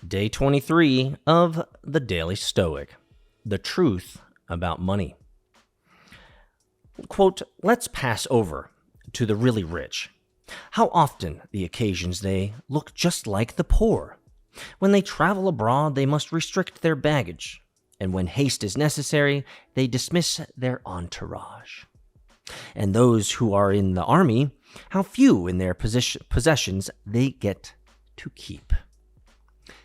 Day 23 of the Daily Stoic, the truth about money. Quote, let's pass over to the really rich. How often the occasions they look just like the poor. When they travel abroad, they must restrict their baggage, and when haste is necessary, they dismiss their entourage. And those who are in the army, how few in their possessions they get to keep.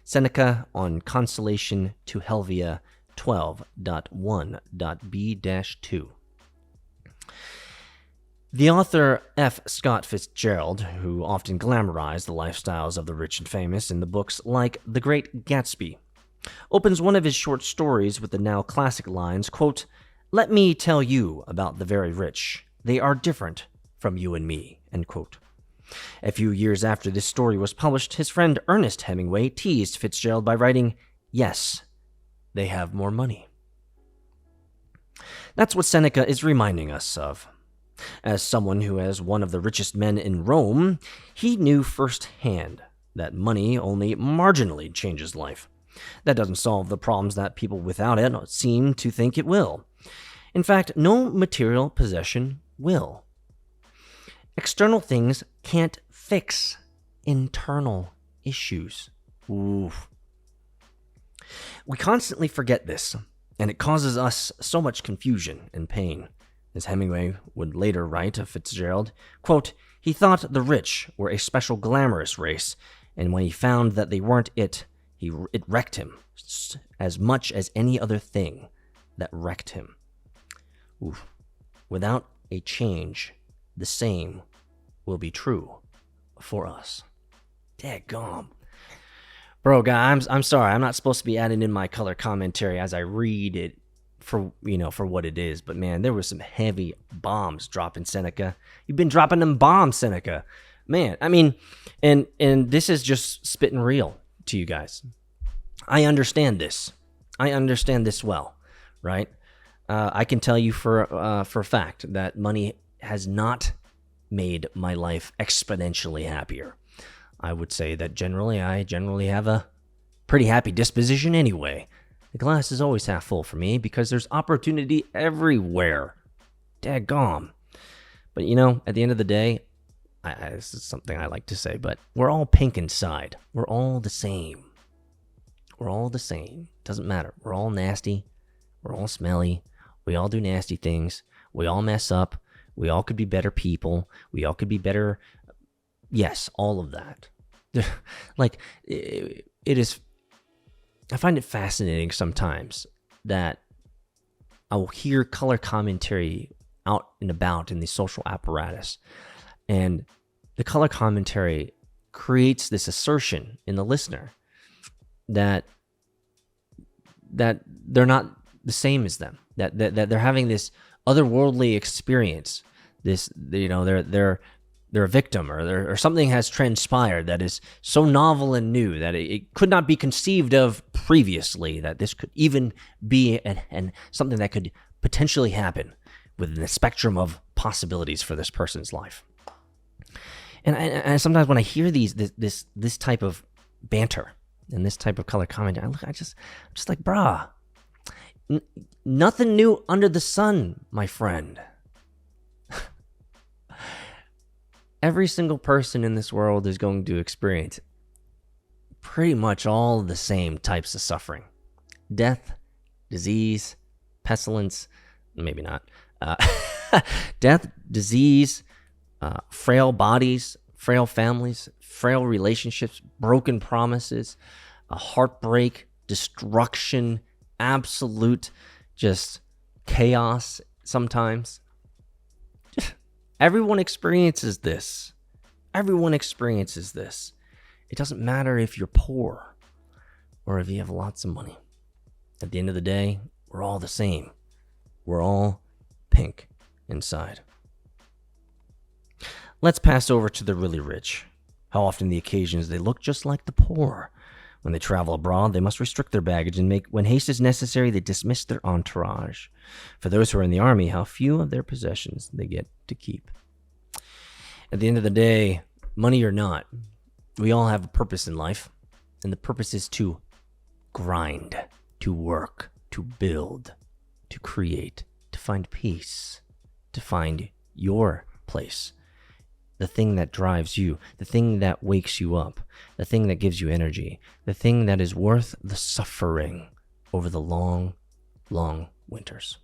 Seneca on Consolation to Helvia 12.1.b-2. The author F. Scott Fitzgerald, who often glamorized the lifestyles of the rich and famous in the books like The Great Gatsby, opens one of his short stories with the now classic lines, quote, "Let me tell you about the very rich. They are different from you and me," end quote. A few years after this story was published, his friend Ernest Hemingway teased Fitzgerald by writing, "Yes, they have more money." That's what Seneca is reminding us of. As someone who is one of the richest men in Rome, he knew firsthand that money only marginally changes life. That doesn't solve the problems that people without it seem to think it will. In fact, no material possession will. External things can't fix internal issues. Oof. We constantly forget this, and it causes us so much confusion and pain. As Hemingway would later write of Fitzgerald, quote, he thought the rich were a special glamorous race, and when he found that they weren't it wrecked him as much as any other thing that wrecked him. Oof. Without a change, the same will be true for us. Daggum. Bro, guys, I'm sorry. I'm not supposed to be adding in my color commentary as I read it for what it is. But man, there were some heavy bombs dropping, Seneca. You've been dropping them bombs, Seneca. Man, I mean, and this is just spitting real to you guys. I understand this. I understand this well, right? I can tell you for a fact that money has not made my life exponentially happier. I would say that I generally have a pretty happy disposition anyway. The glass is always half full for me because there's opportunity everywhere. Daggum. But at the end of the day, this is something I like to say, but we're all pink inside. We're all the same. We're all the same. Doesn't matter. We're all nasty. We're all smelly. We all do nasty things. We all mess up. We all could be better people. We all could be better. Yes, all of that. Like, it is. I find it fascinating sometimes that I will hear color commentary out and about in the social apparatus. And the color commentary creates this assertion in the listener that they're not the same as them, that they're having this otherworldly experience. This, they're a victim, or something has transpired that is so novel and new that it could not be conceived of previously, that this could even be and something that could potentially happen within the spectrum of possibilities for this person's life. And sometimes when I hear this type of banter and this type of color commentary, I'm just like, brah, nothing new under the sun, my friend. Every single person in this world is going to experience pretty much all the same types of suffering. Death, disease, pestilence, maybe not. Death, disease, frail bodies, frail families, frail relationships, broken promises, a heartbreak, destruction, absolute just chaos sometimes. Everyone experiences this. Everyone experiences this. It doesn't matter if you're poor or if you have lots of money. At the end of the day, we're all the same. We're all pink inside. Let's pass over to the really rich. How often the occasions they look just like the poor. When they travel abroad, they must restrict their baggage, and when haste is necessary, they dismiss their entourage. For those who are in the army, how few of their possessions they get to keep. At the end of the day, money or not, we all have a purpose in life. And the purpose is to grind, to work, to build, to create, to find peace, to find your place. The thing that drives you, the thing that wakes you up, the thing that gives you energy, the thing that is worth the suffering over the long, long winters.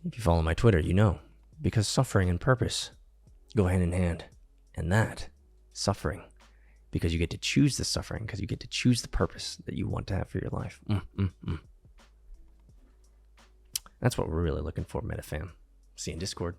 If you follow my Twitter, you know, because suffering and purpose go hand in hand. And that, suffering, because you get to choose the suffering, because you get to choose the purpose that you want to have for your life. That's what we're really looking for, MetaFam. See you in Discord.